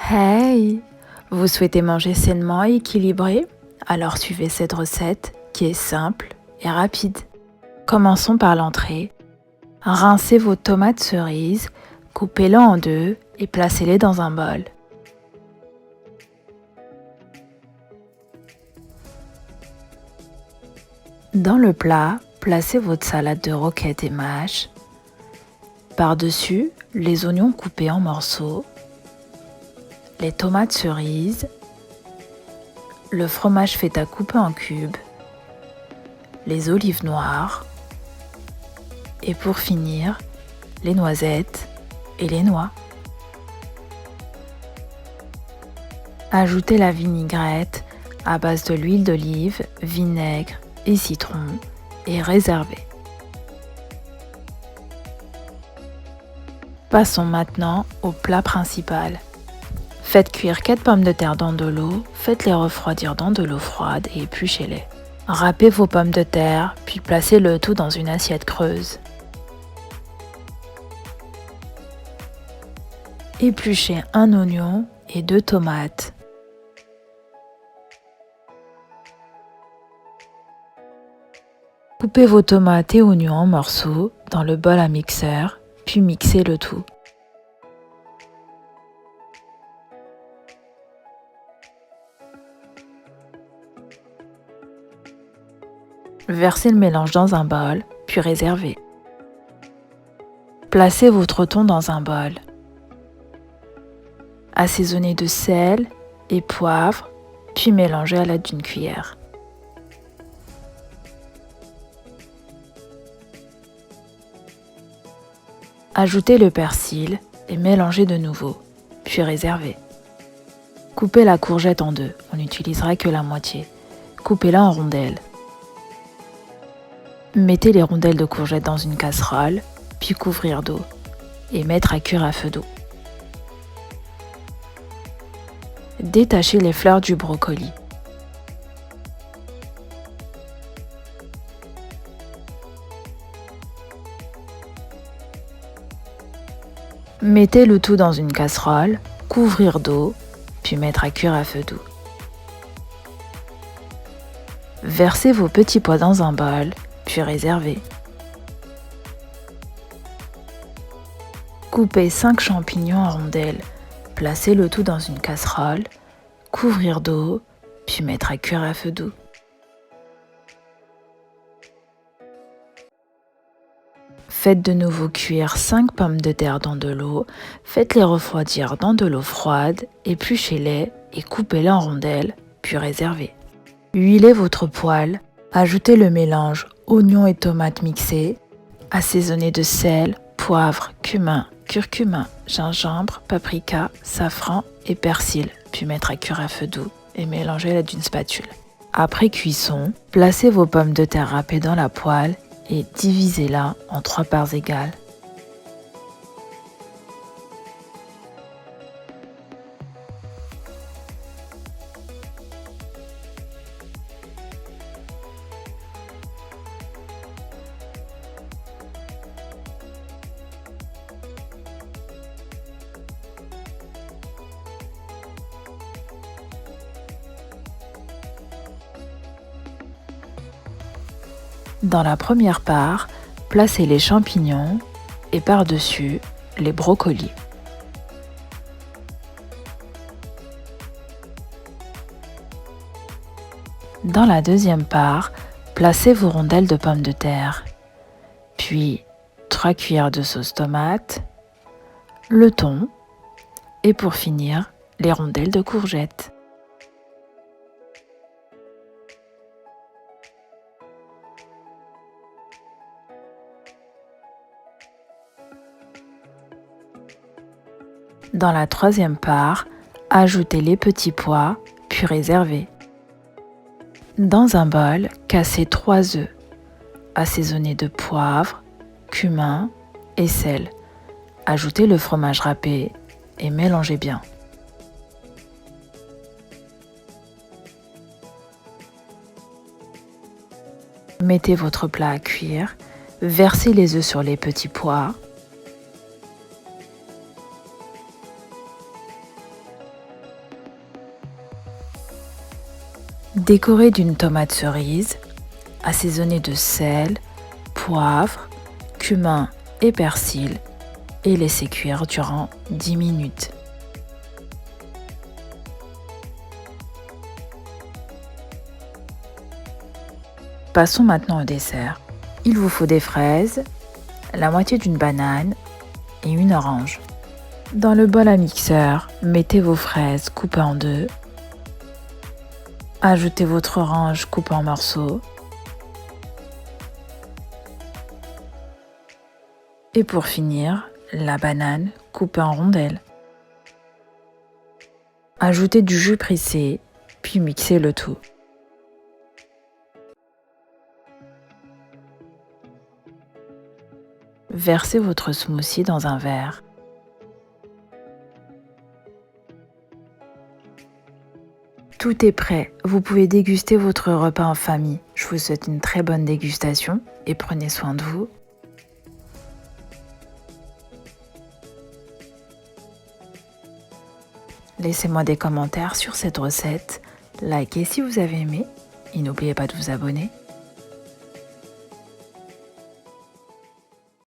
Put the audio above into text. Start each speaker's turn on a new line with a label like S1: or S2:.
S1: Hey! Vous souhaitez manger sainement et équilibré? Alors suivez cette recette qui est simple et rapide. Commençons par l'entrée. Rincez vos tomates cerises, coupez-les en deux et placez-les dans un bol. Dans le plat, placez votre salade de roquette et mâche. Par-dessus, les oignons coupés en morceaux, les tomates cerises, le fromage feta coupé en cubes, les olives noires et pour finir, les noisettes et les noix. Ajoutez la vinaigrette à base de l'huile d'olive, vinaigre et citron et réservez. Passons maintenant au plat principal. Faites cuire 4 pommes de terre dans de l'eau, faites-les refroidir dans de l'eau froide et épluchez-les. Râpez vos pommes de terre, puis placez le tout dans une assiette creuse. Épluchez un oignon et 2 tomates. Coupez vos tomates et oignons en morceaux dans le bol à mixeur, puis mixez le tout. Versez le mélange dans un bol, puis réservez. Placez votre thon dans un bol. Assaisonnez de sel et poivre, puis mélangez à l'aide d'une cuillère. Ajoutez le persil et mélangez de nouveau, puis réservez. Coupez la courgette en deux, on n'utilisera que la moitié. Coupez-la en rondelles. Mettez les rondelles de courgettes dans une casserole, puis couvrir d'eau et mettre à cuire à feu doux. Détachez les fleurs du brocoli. Mettez le tout dans une casserole, couvrir d'eau, puis mettre à cuire à feu doux. Versez vos petits pois dans un bol, puis réservez. Coupez 5 champignons en rondelles, placez le tout dans une casserole, couvrir d'eau, puis mettre à cuire à feu doux. Faites de nouveau cuire 5 pommes de terre dans de l'eau, faites-les refroidir dans de l'eau froide, épluchez-les et coupez-les en rondelles, puis réservez. Huilez votre poêle, ajoutez le mélange oignons et tomates mixés, assaisonnez de sel, poivre, cumin, curcuma, gingembre, paprika, safran et persil, puis mettre à cuire à feu doux et mélanger à l'aide d'une spatule. Après cuisson, placez vos pommes de terre râpées dans la poêle et divisez-la en 3 parts égales. Dans la première part, placez les champignons et par-dessus les brocolis. Dans la deuxième part, placez vos rondelles de pommes de terre, puis 3 cuillères de sauce tomate, le thon et pour finir, les rondelles de courgettes. Dans la troisième part, ajoutez les petits pois, puis réservez. Dans un bol, cassez 3 œufs, assaisonnez de poivre, cumin et sel. Ajoutez le fromage râpé et mélangez bien. Mettez votre plat à cuire, versez les œufs sur les petits pois. Décorez d'une tomate cerise, assaisonnez de sel, poivre, cumin et persil et laissez cuire durant 10 minutes. Passons maintenant au dessert. Il vous faut des fraises, la moitié d'une banane et une orange. Dans le bol à mixeur, mettez vos fraises coupées en deux. Ajoutez votre orange coupée en morceaux. Et pour finir, la banane coupée en rondelles. Ajoutez du jus pressé, puis mixez le tout. Versez votre smoothie dans un verre. Tout est prêt, vous pouvez déguster votre repas en famille. Je vous souhaite une très bonne dégustation et prenez soin de vous. Laissez-moi des commentaires sur cette recette, likez si vous avez aimé et n'oubliez pas de vous abonner.